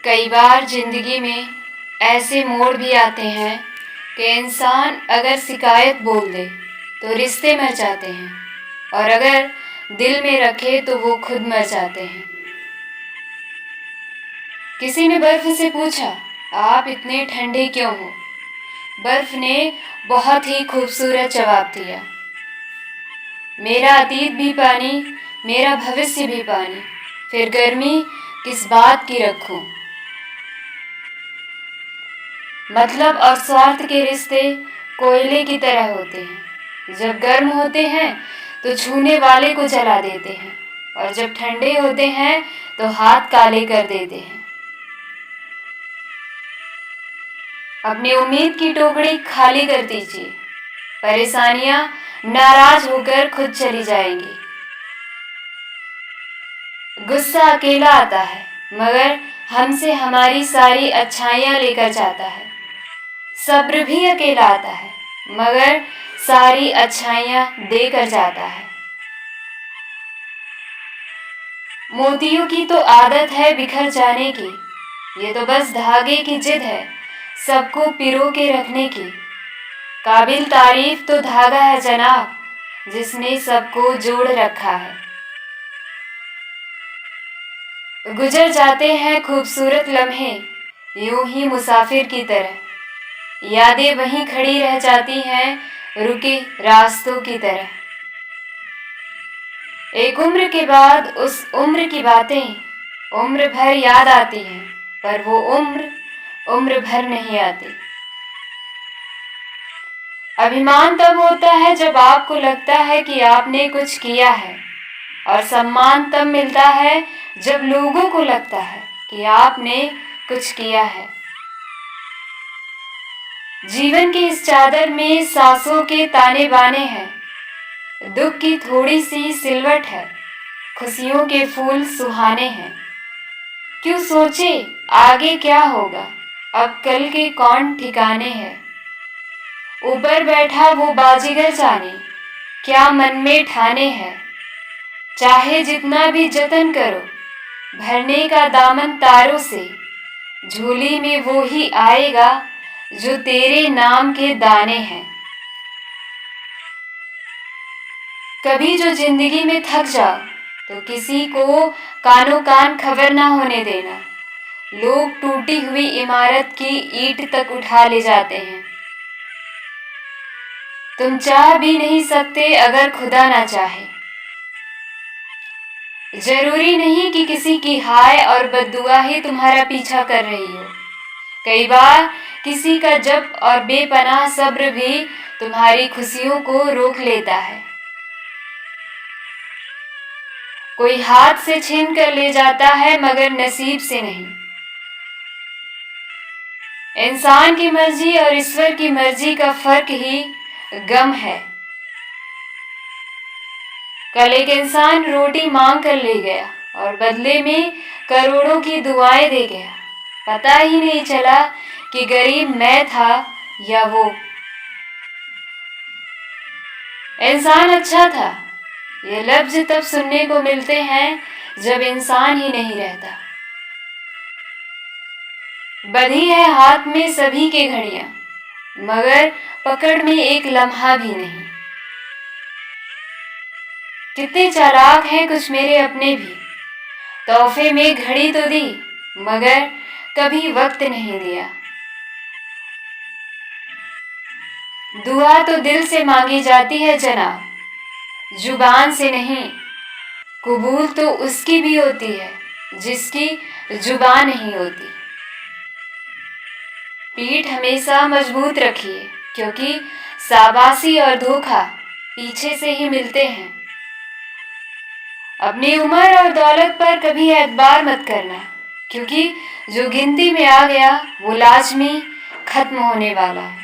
कई बार जिंदगी में ऐसे मोड़ भी आते हैं कि इंसान अगर शिकायत बोल दे तो रिश्ते मर जाते हैं और अगर दिल में रखे तो वो खुद मर जाते हैं। किसी ने बर्फ से पूछा, आप इतने ठंडे क्यों हो? बर्फ ने बहुत ही खूबसूरत जवाब दिया, मेरा अतीत भी पानी, मेरा भविष्य भी पानी, फिर गर्मी किस बात की रखूं? मतलब और स्वार्थ के रिश्ते कोयले की तरह होते हैं। जब गर्म होते हैं तो छूने वाले को जला देते हैं और जब ठंडे होते हैं तो हाथ काले कर देते हैं। अपनी उम्मीद की टोकरी खाली कर दीजिए, परेशानियां नाराज होकर खुद चली जाएंगी। गुस्सा अकेला आता है मगर हमसे हमारी सारी अच्छाइयां लेकर जाता है। सब्र भी अकेला आता है मगर सारी अच्छाइयां देकर जाता है। मोतियों की तो आदत है बिखर जाने की, ये तो बस धागे की जिद है सबको पिरो के रखने की। काबिल तारीफ तो धागा है जनाब, जिसने सबको जोड़ रखा है। गुजर जाते हैं खूबसूरत लम्हे यूं ही मुसाफिर की तरह, यादें वहीं खड़ी रह जाती हैं रुके रास्तों की तरह। एक उम्र के बाद उस उम्र की बातें उम्र भर याद आती हैं, पर वो उम्र भर नहीं आती। अभिमान तब होता है जब आपको लगता है कि आपने कुछ किया है, और सम्मान तब मिलता है जब लोगों को लगता है कि आपने कुछ किया है। जीवन की इस चादर में सांसों के ताने बाने हैं, दुख की थोड़ी सी सिलवट है, खुशियों के फूल सुहाने हैं। क्यों सोचे आगे क्या होगा, अब कल के कौन ठिकाने हैं। ऊपर बैठा वो बाजीगर जाने क्या मन में ठाने हैं। चाहे जितना भी जतन करो भरने का दामन तारों से, झोली में वो ही आएगा जो तेरे नाम के दाने हैं। कभी जो जिंदगी में थक जाओ तो किसी को कानो कान खबर ना होने देना। लोग टूटी हुई इमारत की ईंट तक उठा ले जाते हैं। तुम चाह भी नहीं सकते अगर खुदा ना चाहे। जरूरी नहीं कि किसी की हाय और बद्दुआ ही तुम्हारा पीछा कर रही हो। कई बार किसी का जब और बेपनाह सब्र भी तुम्हारी खुशियों को रोक लेता है। कोई हाथ से छीन कर ले जाता है मगर नसीब से नहीं। इंसान की मर्जी और ईश्वर की मर्जी का फर्क ही गम है। कल एक इंसान रोटी मांग कर ले गया और बदले में करोड़ों की दुआएं दे गया। पता ही नहीं चला कि गरीब मैं था या वो। इंसान अच्छा था, ये लफ्ज तब सुनने को मिलते हैं जब इंसान ही नहीं रहता। बंधी है हाथ में सभी के घड़ियां मगर पकड़ में एक लम्हा भी नहीं। कितने चालाक हैं कुछ मेरे अपने भी, तोहफे में घड़ी तो दी मगर कभी वक्त नहीं दिया। दुआ तो दिल से मांगी जाती है जनाब, जुबान से नहीं। कबूल तो उसकी भी होती है जिसकी जुबान नहीं होती। पीठ हमेशा मजबूत रखिए क्योंकि शाबाशी और धोखा पीछे से ही मिलते हैं। अपनी उम्र और दौलत पर कभी एतबार मत करना क्योंकि जो गिनती में आ गया वो लाजमी खत्म होने वाला है।